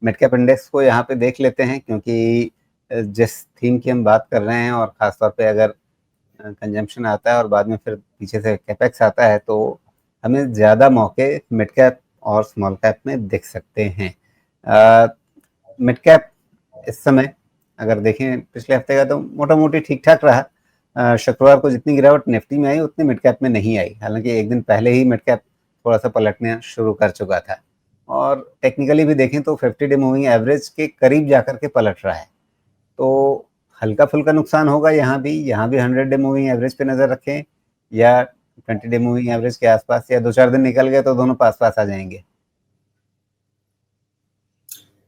Mid cap index को यहाँ पे देख लेते हैं, क्योंकि जिस थीम की हम बात कर रहे हैं और ख़ासतौर पे अगर कंजम्पशन आता है और बाद में फिर पीछे से कैपेक्स आता है, तो हमें ज़्यादा मौके मिड कैप और स्मॉल कैप में दिख सकते हैं। मिड कैप इस समय अगर देखें पिछले हफ्ते का, तो मोटा मोटी ठीक ठाक रहा। शुक्रवार को जितनी गिरावट निफ्टी में आई उतनी मिड कैप में नहीं आई, हालांकि एक दिन पहले ही मिड कैप थोड़ा सा पलटना शुरू कर चुका था। और टेक्निकली भी देखें तो 50 डे मूविंग एवरेज के करीब जाकर के पलट रहा है, तो हल्का फुल्का नुकसान होगा यहाँ भी 100 डे मूविंग एवरेज पे नजर रखें, या 20 डे मूविंग एवरेज के आसपास, या 2-4 दिन निकल गए तो दोनों पास पास आ जाएंगे।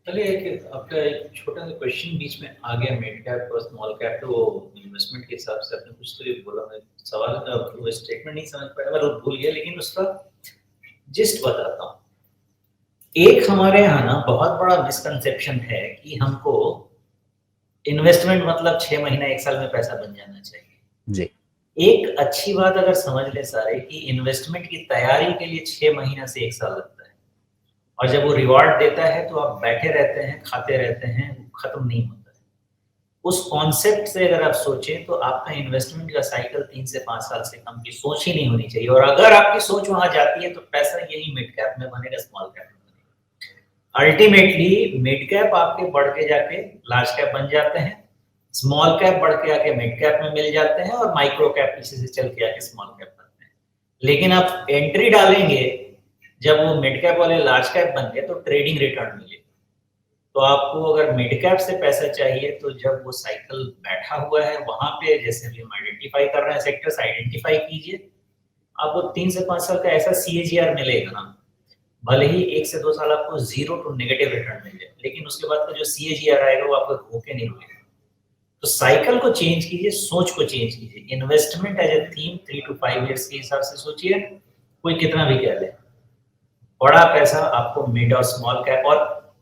चलिए, एक आपका एक छोटा सा क्वेश्चन बीच में आ गया, मिड कैप और स्मॉल कैप, तो इन्वेस्टमेंट के हिसाब से आपने कुछ तो ये बोला, मैं सवाल का वो स्टेटमेंट नहीं समझ पाया, मैं भूल गया, लेकिन उसका जिस्ट बताता हूँ। एक हमारे यहाँ ना बहुत बड़ा मिसकंसेप्शन है कि हमको इन्वेस्टमेंट मतलब 6 महीना 1 साल में पैसा बन जाना चाहिए जी। एक अच्छी बात अगर समझ ले सारे कि इन्वेस्टमेंट की तैयारी के लिए 6 महीना से 1 साल लगता है, और जब वो रिवॉर्ड देता है तो आप बैठे रहते हैं, खाते रहते हैं, खत्म नहीं होता है। उस कॉन्सेप्ट से अगर आप सोचें तो आपका इन्वेस्टमेंट का साइकिल 3 से 5 साल से कम की सोच ही नहीं होनी चाहिए, और अगर आपकी सोच वहां जाती है तो पैसा यही मिड कैप में बनेगा, स्मॉल कैप में बनेगा। अल्टीमेटली मिड कैप आपके बढ़ के जाके लार्ज कैप बन जाते हैं, स्मॉल कैप बढ़ के आके मिड कैप में मिल जाते हैं, और माइक्रो कैप पीछे से चल के आके स्मॉल कैप बनते हैं। लेकिन आप एंट्री डालेंगे जब वो मिड कैप वाले लार्ज कैप बन गए तो ट्रेडिंग रिटर्न मिले। तो आपको अगर मिड कैप से पैसा चाहिए तो जब वो साइकिल बैठा हुआ है वहां पे, जैसे भी हम आइडेंटिफाई कर रहे हैं सेक्टर्स, आइडेंटिफाई कीजिए, आपको 3 से 5 साल का ऐसा सीएजीआर मिलेगा ना, भले ही 1 से 2 साल आपको 0 टू नेगेटिव रिटर्न मिले, लेकिन उसके बाद का जो सीएजीआर आएगा वो आपको होके नहीं रुकेगा। तो साइकिल को चेंज कीजिए, सोच को चेंज कीजिए। Investment as a theme 3 to 5 years के हिसाब से सोचिए, कोई कितना भी कह ले। बड़ा पैसा आपको मिड और स्मॉल कैप और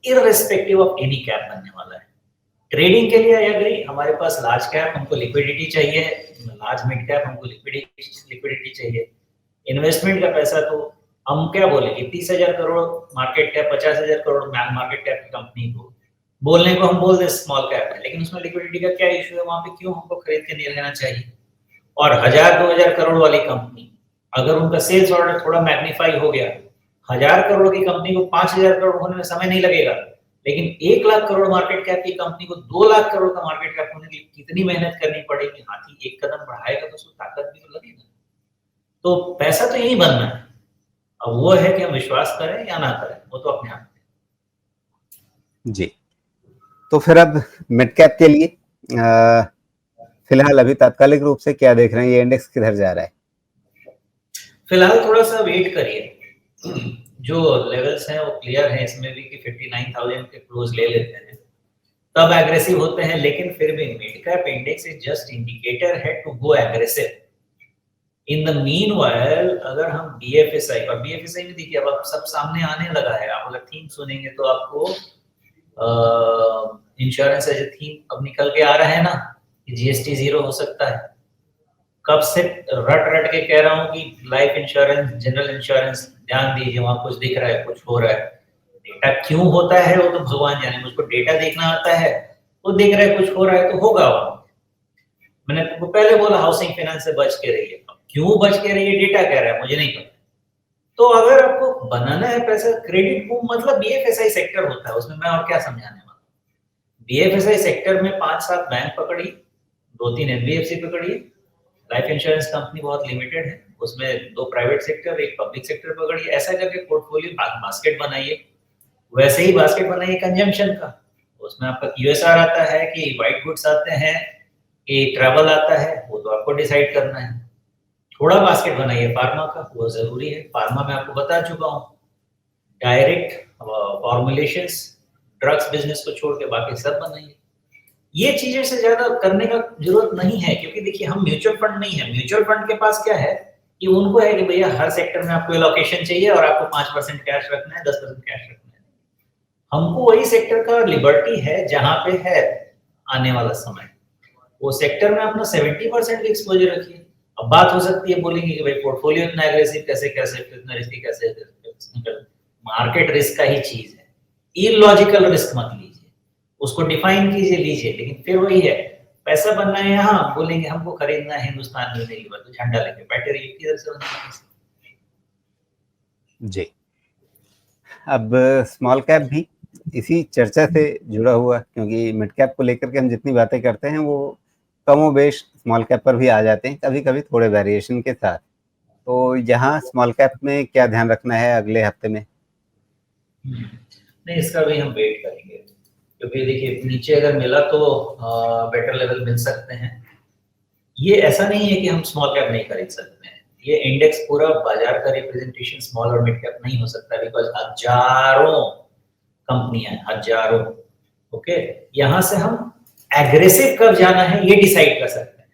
इररिस्पेक्टिव ऑफ एनी कैप बनने वाला है। ट्रेडिंग के लिए आई एग्री, हमारे पास लार्ज कैप हमको लिक्विडिटी चाहिए, लार्ज मिड कैप हमको लिक्विडिटी चाहिए। इन्वेस्टमेंट का पैसा तो हम क्या बोलेंगे, 30,000 crore market cap, 50,000 crore market cap की कंपनी को बोलने को हम बोल दे स्मॉल कैप है, लेकिन उसमें लिक्विडिटी का क्या इशू है, वहां पे क्यों हमको खरीद के नहीं लेना चाहिए। और 1,000-2,000 करोड़ वाली कंपनी, अगर उनका सेल्स ऑर्डर थोड़ा मैग्नीफाई हो गया, 1,000 करोड़ की कंपनी को 5,000 करोड़ होने में समय नहीं लगेगा, लेकिन 1 लाख करोड़ मार्केट कैप की कंपनी को 2 लाख करोड़ का मार्केट कैप होने के लिए कितनी मेहनत करनी पड़ेगी। हाथी एक कदम बढ़ाएगा तो उसको ताकत भी तो लगेगा। तो पैसा तो यही बनना है, अब वो है कि हम विश्वास करें या ना करें, वो तो अपने हाथ में। जी, तो फिर अब मिड कैप के लिए फिलहाल अभी तात्कालिक रूप से क्या देख रहे हैं, ये इंडेक्स किधर जा रहा है? फिलहाल थोड़ा सा वेट करिए, जो लेवल्स हैं वो क्लियर हैं इसमें भी कि 59,000 के क्लोज ले लेते हैं, तब एग्रेसिव होते हैं। लेकिन फिर भी mid cap index is just indicator है to go aggressive. In the meanwhile अगर हम बीएफएसआई, और बीएफएसआई में देखिए अब आप सब सामने आने लगा है, आप अगर थीम सुनेंगे तो आपको इंश्योरेंस एज ए थीम अब निकल के आ रहा है ना, कि जीएसटी 0 हो सकता है। कब से रट के कह रहा हूँ कि लाइफ इंश्योरेंस, जनरल इंश्योरेंस ध्यान दीजिए, वहां कुछ दिख रहा है, कुछ हो रहा है। डेटा क्यों होता है वो तो भगवान जाने, मुझको डेटा देखना आता है, वो देख रहा है कुछ हो रहा है तो होगा। मैंने तो पहले बोला हाउसिंग फाइनेंस से बच के रहिए, क्यों बच के रहिए डेटा कह रहा है, मुझे नहीं पता। तो अगर आपको बनाना है पैसा, क्रेडिट बूम मतलब बीएफएसआई सेक्टर होता है, उसमें मैं और क्या समझाने वाला। बीएफएसआई सेक्टर में 5-7 बैंक पकड़ी, 2-3 एनबीएफसी पकड़ी, लाइफ इंश्योरेंस कंपनी बहुत लिमिटेड है, उसमें 2 प्राइवेट सेक्टर, 1 पब्लिक सेक्टर पकड़ी, ऐसा करके पोर्टफोलियो बास्केट बनाइए। वैसे ही बास्केट बनाइए कंजम्पशन का, उसमें आपका क्यूएसआर आता है कि व्हाइट गुड्स आते हैं कि ट्रैवल आता है, वो तो आपको डिसाइड करना है। थोड़ा बास्केट बनाइए फार्मा का, वो जरूरी है, फार्मा में आपको बता चुका हूँ, डायरेक्ट फॉर्मुलेशंस, ड्रग्स बिजनेस को छोड़ के बाकी सब बनाइए। ये चीजें से ज्यादा करने का जरूरत नहीं है, क्योंकि देखिए हम म्यूचुअल फंड नहीं है। म्यूचुअल फंड के पास क्या है कि उनको है कि भैया हर सेक्टर में आपको एलोकेशन चाहिए और आपको 5% कैश रखना है, 10% कैश रखना है। हमको वही सेक्टर का लिबर्टी है जहां पे है आने वाला समय, वो सेक्टर में अपना 70% एक्सपोजर रखिए। अब बात हो सकती है, बोलेंगे कि भाई पोर्टफोलियो इतना एग्रेसिव कैसे, इतना रिस्की कैसे, मार्केट रिस्क का ही चीज है। इलॉजिकल रिस्क मत लीजिए, उसको डिफाइन कीजिए, लीजिए, लेकिन फिर वही है, पैसा बनना है यहाँ, बोलेंगे हमको खरीदना है हिंदुस्तान यूनिलीवर, तो झंडा लेके बैठे रहिए, किधर से बनेगा? जी। अब स्मॉल कैप भी इसी चर्चा से जुड़ा हुआ, क्योंकि मिड कैप को लेकर के हम जितनी बातें करते हैं वो कमोबेश स्मॉल कैप पर भी आ जाते हैं, कभी-कभी थोड़े वेरिएशन के साथ। तो यहाँ स्मॉल कैप में क्या ध्यान रखना है अगले हफ्ते में? नहीं, इसका भी हम वेट करेंगे, क्योंकि देखिए नीचे अगर मिला तो बेटर लेवल मिल सकते हैं। ये ऐसा नहीं है कि हम स्मॉल कैप नहीं खरीद सकते हैं, ये इंडेक्स पूरा बाजार का रिप्रेजेंटेशन स्मॉल और मिड कैप नहीं हो सकता, बिकॉज हजारों कंपनियां हैं, हजारों। ओके, यहाँ से हम एग्रेसिव कब जाना है ये डिसाइड कर सकते हैं,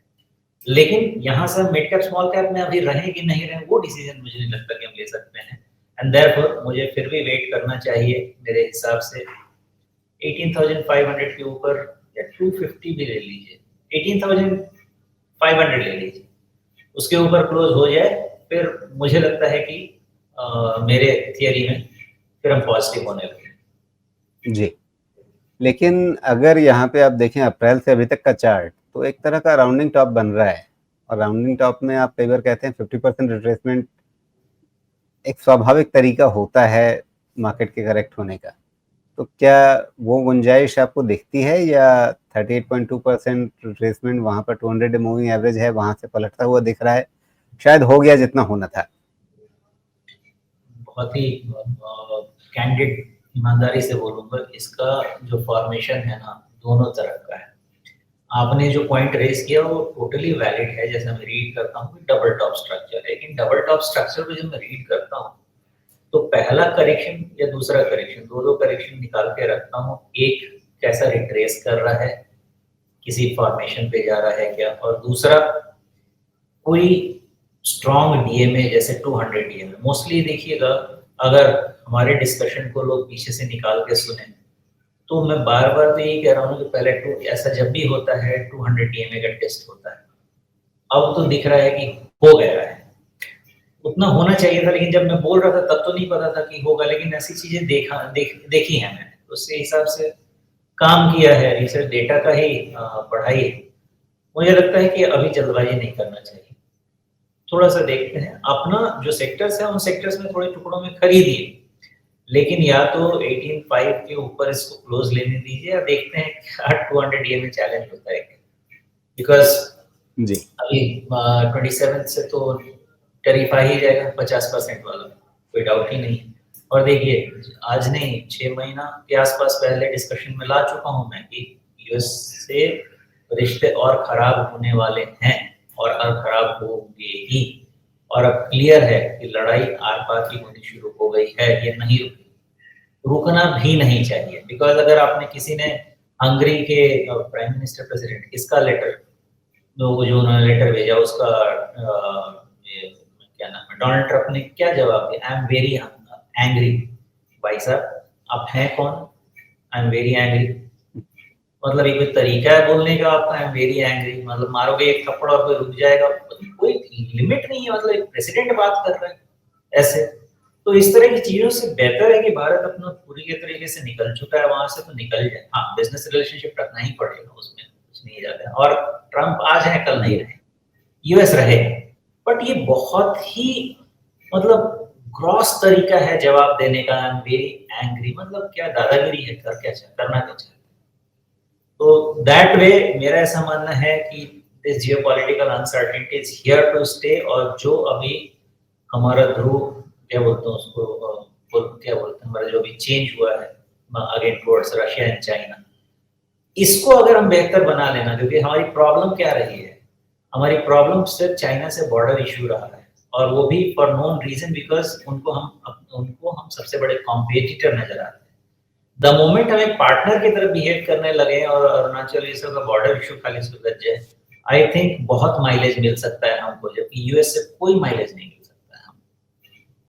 लेकिन यहाँ से हम मिड कैप स्मॉल कैप में अभी रहें कि नहीं रहें वो डिसीजन मुझे नहीं लगता कि हम ले सकते हैं। एंड देयरफॉर मुझे फिर भी वेट करना चाहिए मेरे हिसाब से 18,500 के ऊपर, या 250 भी ले लीजिए, 18,500 ले लीजिए, उसके ऊपर क्लोज हो जाए, फिर मुझे लगता है कि मेरे थियरी में फिर हम पॉजिटिव होने लगे। जी। लेकिन अगर यहाँ पे आप देखें अप्रैल से अभी तक का चार्ट, तो एक तरह का राउंडिंग टॉप बन रहा है, और राउंडिंग टॉप में आप कई बार कहते हैं 50% रिट्रेसमेंट एक स्वाभाविक तरीका होता है मार्केट के करेक्ट होने का। तो क्या वो गुंजाइश आपको दिखती है, या 38.2% रिट्रेसमेंट वहाँ पर 200 डे मूविंग एवरेज है, वहाँ से पलटता हुआ दिख रहा है? शायद हो गया जितना होना था। बहुत ही कैंडिड ईमानदारी से बोलूंगा, इसका जो फॉर्मेशन है ना दोनों तरफ का है। आपने जो पॉइंट रेज किया वो टोटली वैलिड है, जैसे मैं रीड करता हूँ डबल टॉप स्ट्रक्चर, लेकिन डबल टॉप स्ट्रक्चर को जब मैं रीड करता हूँ तो पहला करेक्शन या दूसरा करेक्शन, दो करेक्शन निकाल के रखता हूँ, एक कैसा रिट्रेस कर रहा है, किसी फॉर्मेशन पे जा रहा है क्या, और दूसरा कोई स्ट्रॉन्ग डीएमए जैसे 200 डीएमए। मोस्टली देखिएगा अगर हमारे डिस्कशन को लोग पीछे से निकाल के सुने, तो मैं बार बार तो यही कह रहा हूँ कि पहले ऐसा जब भी होता है 200 डीएमए का टेस्ट होता है। अब तो दिख रहा है कि हो गया है, उतना होना चाहिए था, लेकिन जब मैं बोल रहा था तब तो नहीं पता था कि होगा, लेकिन ऐसी चीजें देखी है मैंने, तो उसके हिसाब से काम किया है, रिसर्च डेटा का ही पढ़ाई है। मुझे लगता है कि अभी जल्दबाजी नहीं करना चाहिए, थोड़ा सा देखते हैं, अपना जो सेक्टर्स है उन सेक्टर्स में थोड़े टुकड़ों में खरीदिए, लेकिन या तो 18.5 के ऊपर इसको क्लोज लेने दीजिए, या देखते हैं क्या 200 डीए में चैलेंज होता है, बिकॉज जी। अभी 27 से तो टैरिफ आ ही जाएगा 50% वाला, कोई डाउट ही नहीं। और देखिए आज नहीं 6 महीना के आसपास पहले डिस्कशन में ला चुका हूं मैं कि यूएस से रिश्ते और खराब होने वाले हैं, और खराब होंगे ही, और अब क्लियर है कि लड़ाई आर पार की होनी शुरू हो गई है, ये नहीं रुकी, रुकना भी नहीं चाहिए। बिकॉज अगर आपने किसी ने हंगरी के प्राइम मिनिस्टर प्रेसिडेंट किसका लेटर, जो उन्होंने लेटर भेजा उसका ये क्या नाम है, डोनाल्ड ट्रम्प ने क्या जवाब दिया, आई एम वेरी एंग्री। भाई साहब आप हैं कौन, आई एम वेरी एंग्री, मतलब ये कोई तरीका है बोलने का आपका, आई एम वेरी एंग्री, मतलब मारोगे एक थप्पड़ और कोई रुक जाएगा, कोई लिमिट नहीं है, मतलब एक प्रेसिडेंट बात कर रहा है ऐसे। तो इस तरह की चीजों से बेहतर है कि भारत अपना पूरी के तरीके से निकल चुका है वहां से, तो निकल जाए। हाँ, बिजनेस रिलेशनशिप रखना ही पड़ेगा, उसमें कुछ नहीं जाता है, और ट्रम्प आज है कल नहीं रहे, यूएस रहे, बट ये बहुत ही मतलब क्रॉस तरीका है जवाब देने का, आई एम वेरी एंग्री, मतलब क्या दादागिरी है, करना क्या चाहते। तो दैट वे मेरा ऐसा मानना है कि this geopolitical uncertainty is here to stay, और जो अभी हमारा ध्रुव क्या बोलते हैं उसको, क्या बोलते हैं, हमारा जो भी चेंज हुआ है again towards Russia and China, इसको अगर हम बेहतर बना लेना, क्योंकि हमारी प्रॉब्लम क्या रही है, हमारी प्रॉब्लम सिर्फ चाइना से बॉर्डर इशू रहा है, और वो भी फॉर नोन रीजन, बिकॉज उनको हम सबसे बड़े कॉम्पिटिटर नजर आते हैं। द मोमेंट हम एक पार्टनर की तरफ बिहेव करने लगे और अरुणाचल ये सब का बॉर्डर इशू खाली सुलझ जाए, आई थिंक बहुत माइलेज मिल सकता है हमको, जबकि यूएस से कोई माइलेज नहीं।